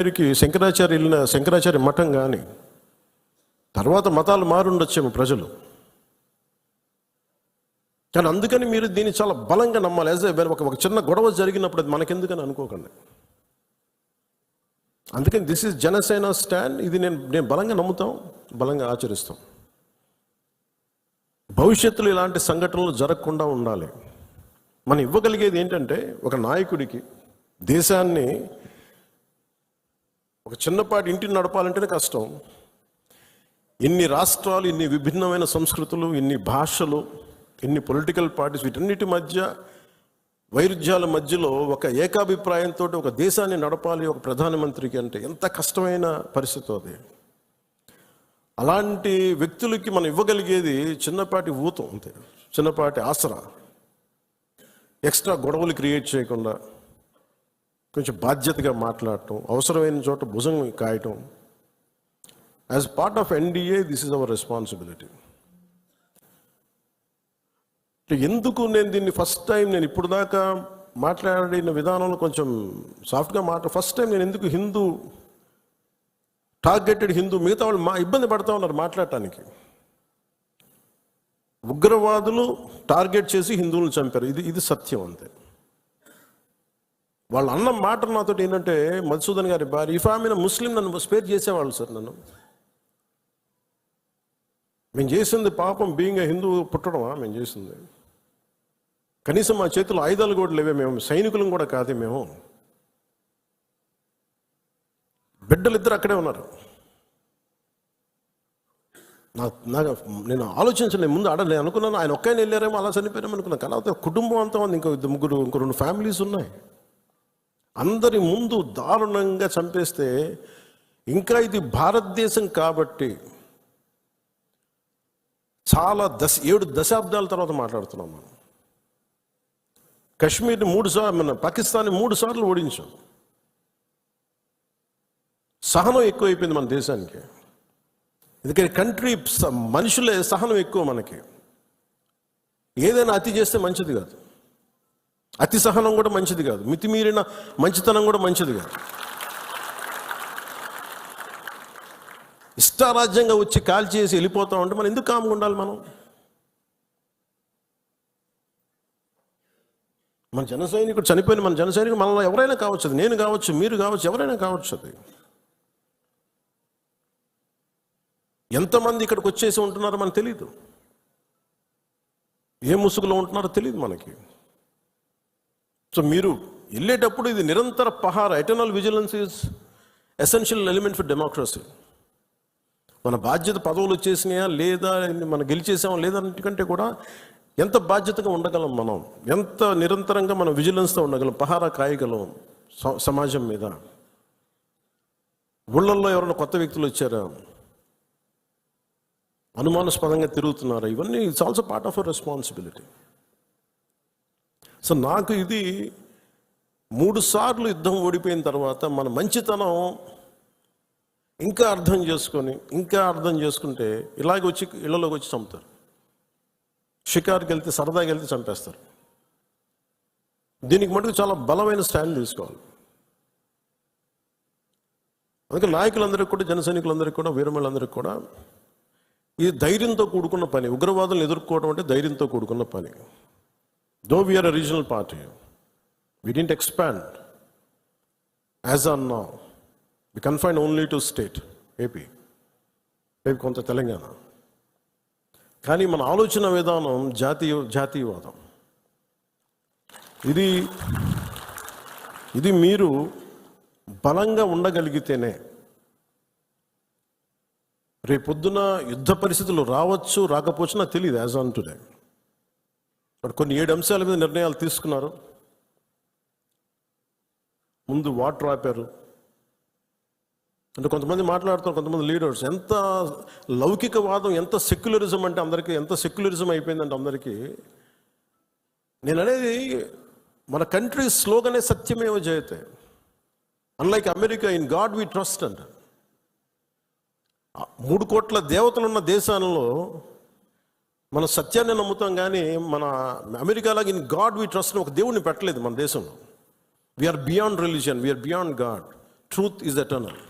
వీరికి శంకరాచార్య మఠం కానీ తర్వాత మతాలు మారుండొచ్చేమో ప్రజలు, కానీ అందుకని మీరు దీన్ని చాలా బలంగా నమ్మాలి. ఒక చిన్న గొడవ జరిగినప్పుడు అది మనకెందుకని అనుకోకండి. అందుకని దిస్ ఈజ్ జనసేన స్టాండ్. ఇది నేను బలంగా నమ్ముతాం, బలంగా ఆచరిస్తాం. భవిష్యత్తులో ఇలాంటి సంఘటనలు జరగకుండా ఉండాలి. మనం ఇవ్వగలిగేది ఏంటంటే, ఒక నాయకుడికి దేశాన్ని ఒక చిన్నపాటి ఇంటిని నడపాలంటేనే కష్టం. ఇన్ని రాష్ట్రాలు, ఇన్ని విభిన్నమైన సంస్కృతులు, ఇన్ని భాషలు, ఇన్ని పొలిటికల్ పార్టీస్, వీటన్నిటి మధ్య వైరుధ్యాల మధ్యలో ఒక ఏకాభిప్రాయంతో ఒక దేశాన్ని నడపాలి ఒక ప్రధానమంత్రికి అంటే ఎంత కష్టమైన పరిస్థితి అది. అలాంటి వ్యక్తులకి మనం ఇవ్వగలిగేది చిన్నపాటి ఊతం అంతే, చిన్నపాటి ఆసరా. ఎక్స్ట్రా గొడవలు క్రియేట్ చేయకుండా కొంచెం బాధ్యతగా మాట్లాడటం, అవసరమైన చోట భుజం కాయటం. As part of NDA this is our responsibility. ఎందుకు నేను దీన్ని ఫస్ట్ టైం, నేను ఇప్పుడు దాకా మాట్లాడిన విధానంలో కొంచెం సాఫ్ట్గా ఫస్ట్ టైం నేను ఎందుకు హిందూ టార్గెటెడ్ హిందూ, మిగతా వాళ్ళు ఇబ్బంది పడతా ఉన్నారు మాట్లాడటానికి. ఉగ్రవాదులు టార్గెట్ చేసి హిందువులను చంపారు, ఇది సత్యం అంతే. వాళ్ళు అన్న మాట నాతో ఏంటంటే, మధుసూదన్ గారి భార్య, ఇఫ్ ఆమె ముస్లిం నన్ను స్పేర్ చేసేవాళ్ళు సార్. మేము చేసింది పాపం, బీయింగ్ హిందూ పుట్టడమా మేము చేసింది? కనీసం మా చేతుల్లో ఆయుధాలు కూడా లేవే, మేము సైనికులం కూడా కాదే. మేము బిడ్డలిద్దరు అక్కడే ఉన్నారు. నేను ఆలోచించలేదు ముందు. నేను అనుకున్నాను ఆయన ఒక్కైనా వెళ్ళారేమో, అలా చనిపోయారేమో అనుకున్నాను. కానీ కుటుంబం అంతా ఉంది, ఇంకో ముగ్గురు, ఇంకో 2 ఫ్యామిలీస్ ఉన్నాయి. అందరి ముందు దారుణంగా చంపేస్తే, ఇంకా ఇది భారతదేశం కాబట్టి చాలా 7 దశాబ్దాల తర్వాత మాట్లాడుతున్నాం మనం. కశ్మీర్ని 3 సార్లు, మన పాకిస్తాన్ని 3 సార్లు ఓడించాం. సహనం ఎక్కువైపోయింది మన దేశానికి. ఎందుకంటే కంట్రీ మనుషులే సహనం ఎక్కువ మనకి. ఏదైనా అతి చేస్తే మంచిది కాదు, అతి సహనం కూడా మంచిది కాదు, మితిమీరిన మంచితనం కూడా మంచిది కాదు. ఇష్టారాజ్యంగా వచ్చి కాల్ చేసి వెళ్ళిపోతా ఉంటే మనం ఎందుకు కామ్గా ఉండాలి? మన జన సైనికుడు చనిపోయిన మన జన సైనికుడు మనలో ఎవరైనా కావచ్చు, అది నేను కావచ్చు, మీరు కావచ్చు, ఎవరైనా కావచ్చు. అది ఎంతమంది ఇక్కడికి వచ్చేసి ఉంటున్నారో మనకు తెలియదు, ఏ ముసుగులో ఉంటున్నారో తెలియదు మనకి. సో మీరు వెళ్ళేటప్పుడు ఇది నిరంతర పహార, eternal vigilance is essential element for democracy. మన బాధ్యత పదవులు వచ్చేసినాయా లేదా, మనం గెలిచేసామా లేదా కంటే కూడా ఎంత బాధ్యతగా ఉండగలం, మనం ఎంత నిరంతరంగా మనం విజిలెన్స్తో ఉండగలం, పహారా కాయగలం సమాజం మీద. ఊళ్ళల్లో ఎవరైనా కొత్త వ్యక్తులు వచ్చారా, అనుమానాస్పదంగా తిరుగుతున్నారా, ఇవన్నీ it's also part of our responsibility. So నాకు ఇది 3 సార్లు యుద్ధం ఓడిపోయిన తర్వాత మన మంచితనం ఇంకా అర్థం చేసుకుంటే ఇలాగ వచ్చి ఇళ్లలోకి వచ్చి చంపుతారు. షికార్కి వెళ్తే, సరదాకి వెళ్తే చంపేస్తారు. దీనికి మటుకు చాలా బలమైన స్టాండ్ తీసుకోవాలి. అందుకే నాయకులందరికీ కూడా, జన సైనికులందరికీ కూడా, వీరమలందరికీ కూడా ఇది ధైర్యంతో కూడుకున్న పని. ఉగ్రవాదులను ఎదుర్కోవడం అంటే ధైర్యంతో కూడుకున్న పని. Though we're a regional party, we didn't expand as on now. We confined only to state, AP, maybe కొంత తెలంగాణ. కానీ మన ఆలోచన విధానం జాతీయవాదం. ఇది మీరు బలంగా ఉండగలిగితేనే రేపొద్దున యుద్ధ పరిస్థితులు రావచ్చు, రాకపోవచ్చు, నాకు తెలియదు యాజ్ ఆన్ టుడే. బట్ కొన్ని 7 అంశాల మీద నిర్ణయాలు తీసుకున్నారు. ముందు వాటర్ ఆపారు. అంటే కొంతమంది మాట్లాడుతారు, కొంతమంది లీడర్స్, ఎంత లౌకికవాదం, ఎంత సెక్యులరిజం అంటే అందరికీ, ఎంత సెక్యులరిజం అయిపోయిందంటే అందరికీ. నేను అనేది మన కంట్రీ స్లోగనే సత్యమేవ జయతే. Unlike America, in God we trust అంట. 3 కోట్ల దేవతలున్న దేశాలలో మన సత్యాన్ని నమ్ముతాం, కానీ మన అమెరికాలాగా ఇన్ గాడ్ వి ట్రస్ట్ ఒక దేవుడిని పెట్టలేదు మన దేశంలో. We're beyond religion, we're beyond God. Truth is eternal.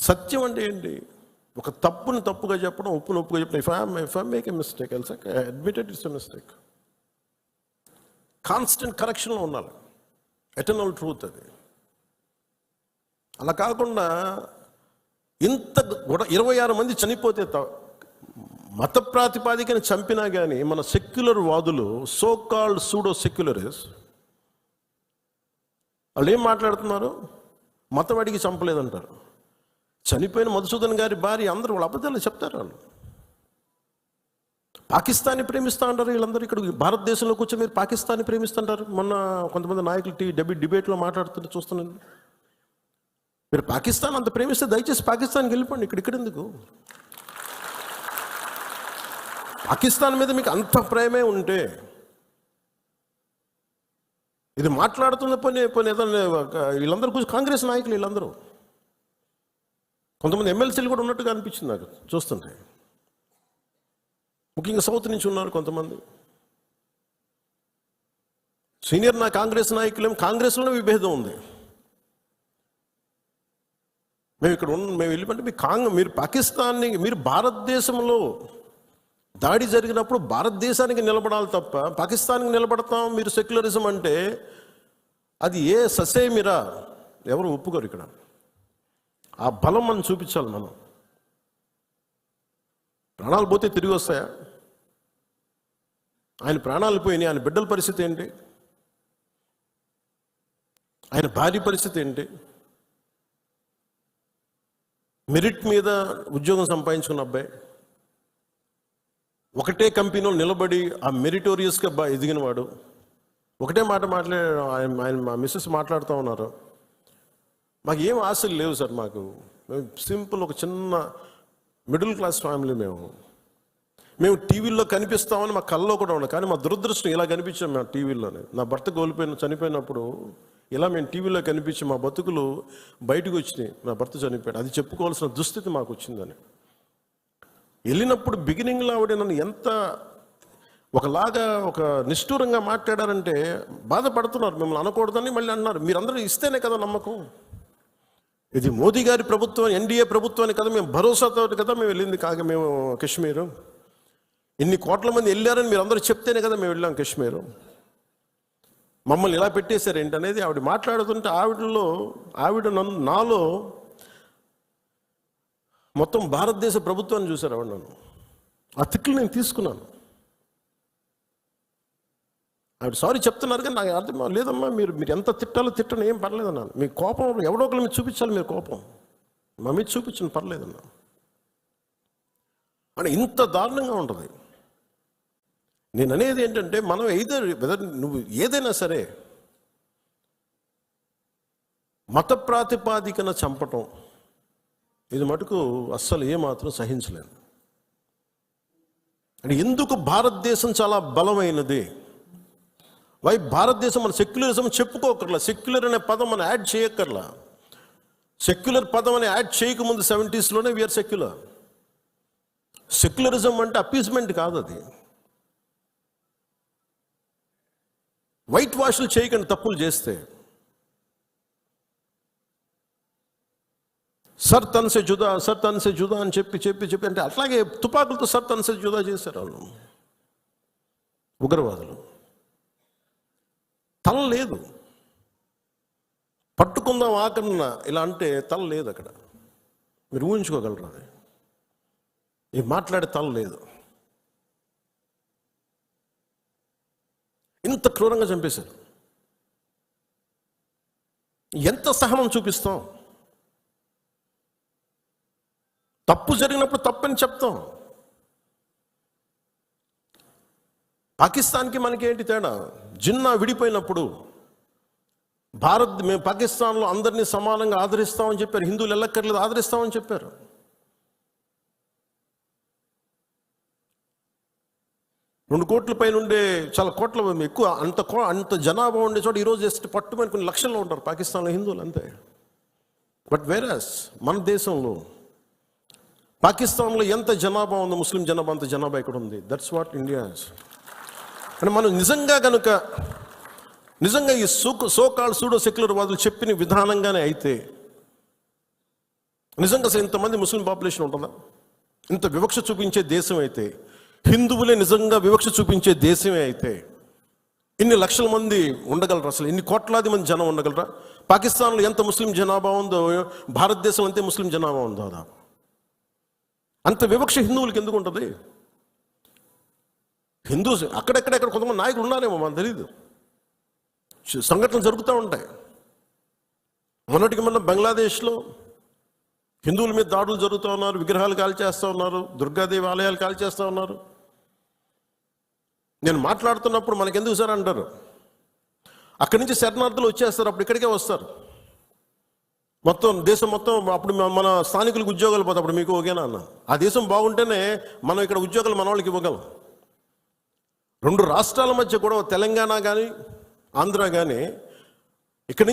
సత్యం అంటే ఏంటి? ఒక తప్పుని తప్పుగా చెప్పడం, ఒప్పుని ఒప్పుగా చెప్పడం. If I make a mistake admitted it's a mistake. Constant కరెక్షన్లో ఉండాలి. ఎటర్నల్ ట్రూత్ అది. అలా కాకుండా ఇంత 26 మంది చనిపోతే మత ప్రాతిపాదికని చంపినా కానీ మన సెక్యులర్ వాదులు, సో కాల్డ్ సూడో సెక్యులరిస్ట్, వాళ్ళు ఏం మాట్లాడుతున్నారు? మతం అడిగి చంపలేదంటారు. చనిపోయిన మధుసూదన్ గారి భార్య అందరూ వాళ్ళు అబద్ధాలు చెప్తారు. వాళ్ళు పాకిస్తాన్ని ప్రేమిస్తూ ఉంటారు. వీళ్ళందరూ ఇక్కడ భారతదేశంలో కూర్చొని మీరు పాకిస్తాన్ని ప్రేమిస్తుంటారు. మొన్న కొంతమంది నాయకులు డిబేట్లో మాట్లాడుతుంటే చూస్తున్నాను. మీరు పాకిస్తాన్ అంత ప్రేమిస్తే దయచేసి పాకిస్తాన్కి వెళ్ళిపోండి. ఇక్కడ ఎందుకు? పాకిస్తాన్ మీద మీకు అంత ప్రేమే ఉంటే ఇది మాట్లాడుతున్న పని ఏదైనా వీళ్ళందరూ కూర్చొని కాంగ్రెస్ నాయకులు వీళ్ళందరూ, కొంతమంది ఎమ్మెల్సీలు కూడా ఉన్నట్టుగా అనిపించింది నాకు చూస్తుంటే. ముఖ్యంగా సౌత్ నుంచి ఉన్నారు కొంతమంది సీనియర్ కాంగ్రెస్ నాయకులేమో కాంగ్రెస్లోనే విభేదం ఉంది. మేము వెళ్ళిపోతే మీరు పాకిస్తాన్ని, మీరు భారతదేశంలో దాడి జరిగినప్పుడు భారతదేశానికి నిలబడాలి తప్ప పాకిస్తాన్కి నిలబడతాం మీరు సెక్యులరిజం అంటే అది ఏ ససేమిరా ఎవరు ఒప్పుకోరు. ఇక్కడ ఆ బలం మనం చూపించాలి. మనం ప్రాణాలు పోతే తిరిగి వస్తాయా? ఆయన ప్రాణాలు పోయినాయి. ఆయన బిడ్డల పరిస్థితి ఏంటి? ఆయన భార్య పరిస్థితి ఏంటి? మెరిట్ మీద ఉద్యోగం సంపాదించుకున్న అబ్బాయి, ఒకటే కంపెనీలో నిలబడి ఆ మెరిటోరియస్గా ఎదిగినవాడు, ఒకటే మాట ఆయన మా మిస్సెస్ మాట్లాడుతూ ఉన్నారు. మాకు ఏం ఆశలు లేవు సార్. మేము సింపుల్ ఒక చిన్న మిడిల్ క్లాస్ ఫ్యామిలీ. మేము టీవీల్లో కనిపిస్తామని మా కళ్ళలో కూడా ఉన్నాం. కానీ మా దురదృష్టం ఇలా కనిపించాం మేము టీవీలోనే. నా భర్త చనిపోయినప్పుడు ఇలా మేము టీవీలో కనిపించి మా బతుకులు బయటకు వచ్చినాయి. నా భర్త చనిపోయాడు, అది చెప్పుకోవాల్సిన దుస్థితి మాకు వచ్చిందని. వెళ్ళినప్పుడు బిగినింగ్లో ఆవిడ నన్ను ఎంత ఒకలాగా ఒక నిష్ఠూరంగా మాట్లాడారంటే బాధపడుతున్నారు. మిమ్మల్ని అనకూడదని మళ్ళీ అన్నారు. మీరందరూ ఇస్తేనే కదా నమ్మకం. ఇది మోదీ గారి ప్రభుత్వం, ఎన్డీఏ ప్రభుత్వాన్ని కదా మేము భరోసాతో కదా మేము వెళ్ళింది. మేము కాశ్మీరు ఇన్ని కోట్ల మంది వెళ్ళారని మీరు అందరూ చెప్తేనే కదా మేము వెళ్ళాం కాశ్మీరు. మమ్మల్ని ఇలా పెట్టేశారు ఏంటనేది ఆవిడ మాట్లాడుతుంటే నాలో మొత్తం భారతదేశ ప్రభుత్వాన్ని చూశారు ఆవిడ. నన్ను ఆ తిట్లు నేను తీసుకున్నాను. ఆవిడ సారీ చెప్తున్నారు కానీ నాకు అర్థం లేదమ్మా, మీరు ఎంత తిట్టాలో తిట్టను, ఏం పర్లేదన్నాను. మీ కోపం ఎవడో ఒకరి మీద చూపించాలి. మీరు కోపం మా మీద చూపించను, పర్లేదన్నా. అని ఇంత దారుణంగా ఉంటుంది. నేను అనేది ఏంటంటే మనం నువ్వు ఏదైనా సరే మత ప్రాతిపాదికన చంపటం ఇది మటుకు అస్సలు ఏమాత్రం సహించలేదు. అంటే ఎందుకు భారతదేశం చాలా బలమైనది? భారతదేశం మన సెక్యులరిజం చెప్పుకోకర్లా. సెక్యులర్ అనే పదం మనం యాడ్ చేయక్కర్లా. సెక్యులర్ పదం అని యాడ్ చేయకముందు 70s వీఆర్ సెక్యులర్. సెక్యులరిజం అంటే అపీస్మెంట్ కాదు. అది వైట్ వాష్లు చేయకండి తప్పులు చేస్తే. సర్ తన్సే జుదా అని చెప్పి అంటే అట్లాగే తుపాకులతో సర్ తన్సే జుదా చేశారు వాళ్ళు ఉగ్రవాదులు. తల లేదు. పట్టుకుందాం ఆకన్నా ఇలా అంటే తల లేదు అక్కడ. మీరు ఊహించుకోగలరా? అది ఈ మాట్లాడే తల లేదు. ఇంత క్రూరంగా చంపేశారు. ఎంత సహనం చూపిస్తాం? తప్పు జరిగినప్పుడు తప్పని చెప్తాం. పాకిస్తాన్కి మనకి ఏంటి తేడా? జిన్నా విడిపోయినప్పుడు మేము పాకిస్తాన్లో అందరినీ సమానంగా ఆదరిస్తామని చెప్పారు. హిందువులు ఎల్లక్కర్లేదు, ఆదరిస్తామని చెప్పారు. రెండు కోట్ల పైన ఉండే చాలా కోట్ల ఎక్కువ అంత జనాభా ఉండే చోట ఈరోజు జస్ట్ పట్టుమని కొన్ని లక్షల్లో ఉంటారు పాకిస్తాన్లో హిందువులు అంతే. బట్ వేరస్ మన దేశంలో పాకిస్తాన్లో ఎంత జనాభా ఉందో ముస్లిం జనాభా అంత జనాభా ఇక్కడ ఉంది. That's what India. అంటే మనం నిజంగా కనుక నిజంగా ఈ సోకాల్ సూడో సెక్యులర్ వాదులు చెప్పిన విధానంగానే అయితే నిజంగా అసలు ఇంతమంది ముస్లిం పాపులేషన్ ఉంటుందా? ఇంత వివక్ష చూపించే దేశం అయితే, హిందువులే నిజంగా వివక్ష చూపించే దేశమే అయితే ఇన్ని లక్షల మంది ఉండగలరా? అసలు ఇన్ని కోట్లాది మంది జనం ఉండగలరా? పాకిస్తాన్లో ఎంత ముస్లిం జనాభా ఉందో భారతదేశం అంతే ముస్లిం జనాభా ఉందో దాదాపు. అంత వివక్ష హిందువులకి ఎందుకు ఉంటుంది? హిందూస్ అక్కడెక్కడెక్కడ కొంతమంది నాయకులు ఉన్నారేమో మనకు తెలియదు. సంఘటనలు జరుగుతూ ఉంటాయి. మొన్నటికి మొన్న బంగ్లాదేశ్లో హిందువుల మీద దాడులు జరుగుతూ ఉన్నారు, విగ్రహాలు కాల్చేస్తూ ఉన్నారు, దుర్గాదేవి ఆలయాలు కాల్చేస్తూ ఉన్నారు. నేను మాట్లాడుతున్నప్పుడు మనకెందుకు సార్ అంటారు, అక్కడి నుంచి శరణార్థులు వచ్చేస్తారు, అప్పుడు ఇక్కడికే వస్తారు. మొత్తం దేశం మొత్తం అప్పుడు మన స్థానికులకు ఉద్యోగాలు పోతే అప్పుడు మీకు ఓకేనా అన్న. ఆ దేశం బాగుంటేనే మనం ఇక్కడ ఉద్యోగాలు మన వాళ్ళకి ఇవ్వగలం. 2 రాష్ట్రాల మధ్య కూడా తెలంగాణ కానీ ఆంధ్ర కానీ ఇక్కడి నుంచి